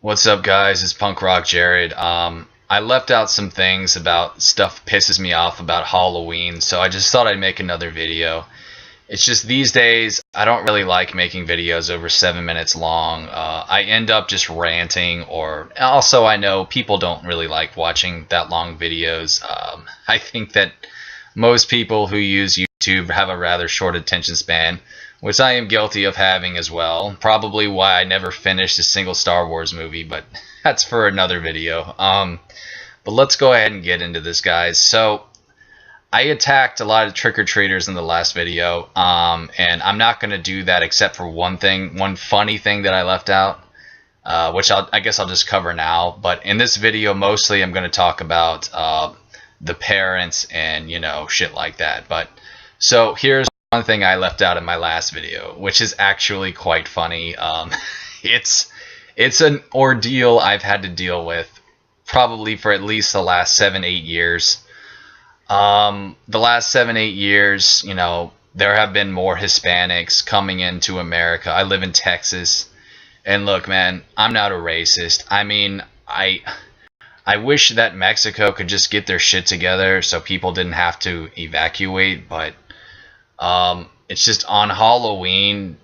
What's up, guys? It's Punk Rock Jared. I left out some things about stuff pisses me off about Halloween, so I just thought I'd make another video. It's just these days, I don't really like making videos over 7 minutes long. I end up just ranting, or also I know people don't really like watching that long videos. I think that most people who use YouTube have a rather short attention span, which I am guilty of having as well. Probably why I never finished a single Star Wars movie, but that's for another video. But let's go ahead and get into this, guys. So I attacked a lot of trick-or-treaters in the last video, and I'm not going to do that except for one thing, one funny thing that I left out, which I guess I'll just cover now. But in this video, mostly I'm going to talk about the parents and, you know, shit like that. But so here's one thing I left out in my last video, which is actually quite funny. It's an ordeal I've had to deal with probably for at least the last 7-8 years. The last 7-8 years, you know, there have been more Hispanics coming into America. I live in Texas, and look, man, I'm not a racist. I mean, I wish that Mexico could just get their shit together so people didn't have to evacuate, but it's just on Halloween,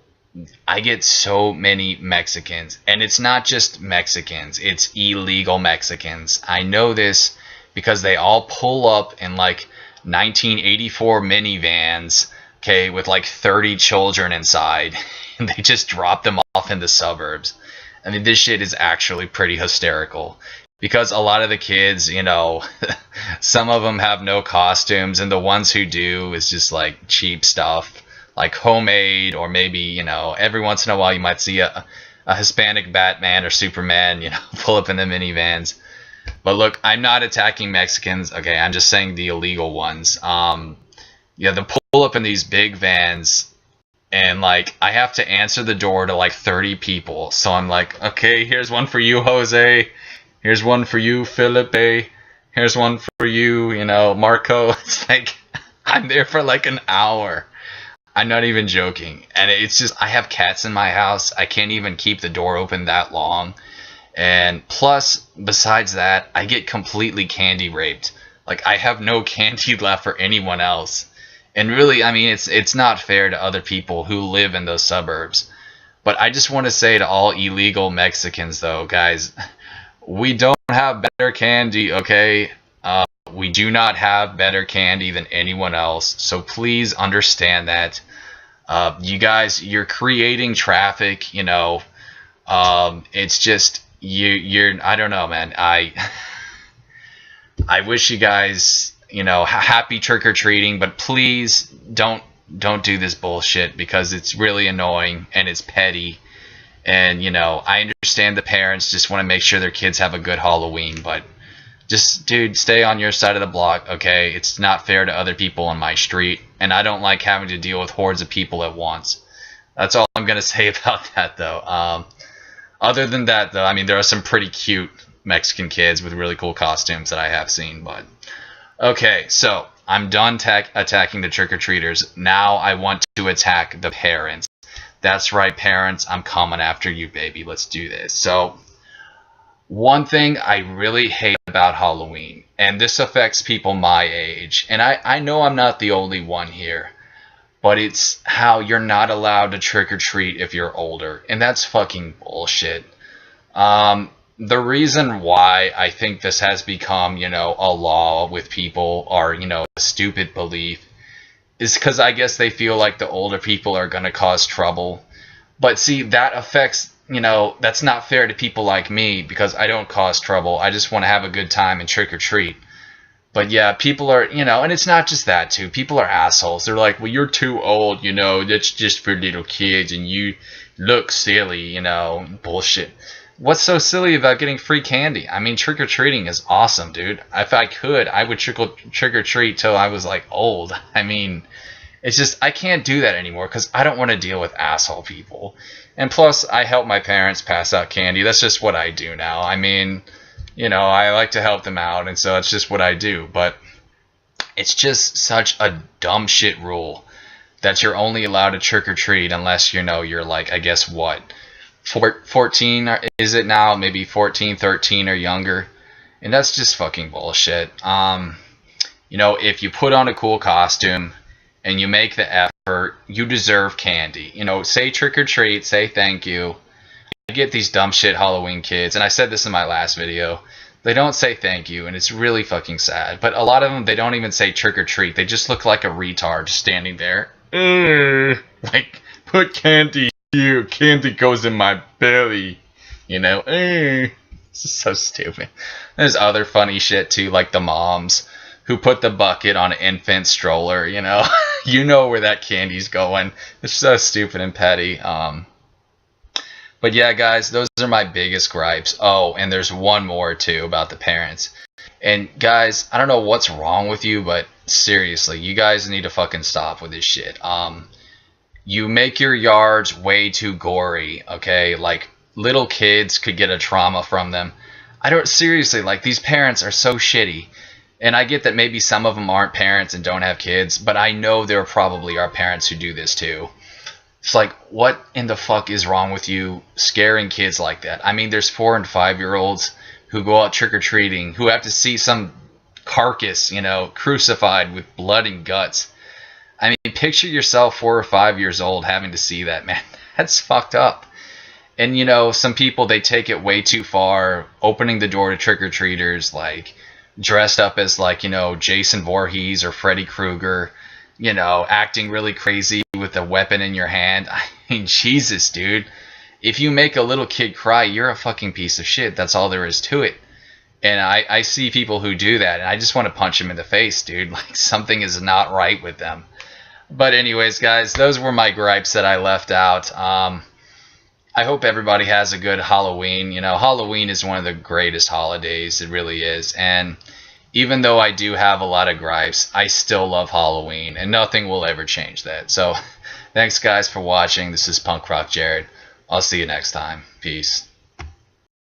I get so many Mexicans, and it's not just Mexicans, it's illegal Mexicans. I know this because they all pull up in like 1984 minivans, okay, with like 30 children inside, and they just drop them off in the suburbs. I mean, this shit is actually pretty hysterical. Because a lot of the kids, you know, some of them have no costumes, and the ones who do is just like cheap stuff, like homemade, or maybe, you know, every once in a while you might see a Hispanic Batman or Superman, you know, pull up in the minivans. But look, I'm not attacking Mexicans, okay, I'm just saying the illegal ones. Yeah, they pull up in these big vans, and like I have to answer the door to like 30 people. So I'm like, okay, here's one for you, Jose. Here's one for you, Felipe. Here's one for you, you know, Marco. It's like, I'm there for like an hour. I'm not even joking. And it's just, I have cats in my house. I can't even keep the door open that long. And plus, besides that, I get completely candy raped. Like, I have no candy left for anyone else. And really, I mean, it's not fair to other people who live in those suburbs. But I just want to say to all illegal Mexicans, though, guys, we don't have better candy, okay? We do not have better candy than anyone else. So please understand that. You guys, you're creating traffic, you know. It's just, you're, I don't know, man. I wish you guys, you know, happy trick-or-treating, but please don't do this bullshit, because it's really annoying and it's petty. And, you know, I understand the parents just want to make sure their kids have a good Halloween, but just, dude, stay on your side of the block, okay? It's not fair to other people on my street, and I don't like having to deal with hordes of people at once. That's all I'm going to say about that, though. Other than that, though, I mean, there are some pretty cute Mexican kids with really cool costumes that I have seen, but... Okay, so I'm done attacking the trick-or-treaters. Now I want to attack the parents. That's right, parents, I'm coming after you, baby. Let's do this. So, one thing I really hate about Halloween, and this affects people my age, and I know I'm not the only one here, but it's how you're not allowed to trick-or-treat if you're older, and that's fucking bullshit. The reason why I think this has become, you know, a law with people, or, you know, a stupid belief, is because I guess they feel like the older people are going to cause trouble. But see, that affects, you know, that's not fair to people like me, because I don't cause trouble. I just want to have a good time and trick-or-treat. But yeah, people are, you know, and it's not just that, too. People are assholes. They're like, well, you're too old, you know, that's just for little kids, and you look silly, you know, bullshit. What's so silly about getting free candy? I mean, trick-or-treating is awesome, dude. If I could, I would trick-or-treat till I was, like, old. I mean, it's just, I can't do that anymore because I don't want to deal with asshole people. And plus, I help my parents pass out candy. That's just what I do now. I mean, you know, I like to help them out, and so it's just what I do. But it's just such a dumb shit rule that you're only allowed to trick-or-treat unless, you know, you're like, I guess what? 14 is it now? Maybe 14, 13 or younger. And that's just fucking bullshit. You know, if you put on a cool costume and you make the effort, you deserve candy. You know, say trick or treat, say thank you. I get these dumb shit Halloween kids, and I said this in my last video. They don't say thank you, and it's really fucking sad. But a lot of them, they don't even say trick or treat. They just look like a retard standing there. Like, put candy here. Candy goes in my belly. You know? This is so stupid. There's other funny shit, too, like the moms who put the bucket on an infant stroller, you know? You know where that candy's going. It's so stupid and petty. But yeah, guys, those are my biggest gripes. Oh, and there's one more, too, about the parents. And, guys, I don't know what's wrong with you, but seriously, you guys need to fucking stop with this shit. You make your yards way too gory, okay? Like, little kids could get a trauma from them. Seriously, like, these parents are so shitty. And I get that maybe some of them aren't parents and don't have kids, but I know there probably are parents who do this, too. It's like, what in the fuck is wrong with you scaring kids like that? I mean, there's 4 and 5-year-olds who go out trick-or-treating, who have to see some carcass, you know, crucified with blood and guts. I mean, picture yourself 4 or 5 years old having to see that, man. That's fucked up. And, you know, some people, they take it way too far, opening the door to trick-or-treaters, like, dressed up as, like, you know, Jason Voorhees or Freddy Krueger, you know, acting really crazy with a weapon in your hand. I mean, Jesus, dude. If you make a little kid cry, you're a fucking piece of shit. That's all there is to it. And I see people who do that, and I just want to punch them in the face, dude. Like, something is not right with them. But anyways, guys, those were my gripes that I left out. I hope everybody has a good Halloween. You know, Halloween is one of the greatest holidays. It really is. And even though I do have a lot of gripes, I still love Halloween, and nothing will ever change that. So, thanks guys for watching. This is Punk Rock Jared. I'll see you next time. Peace.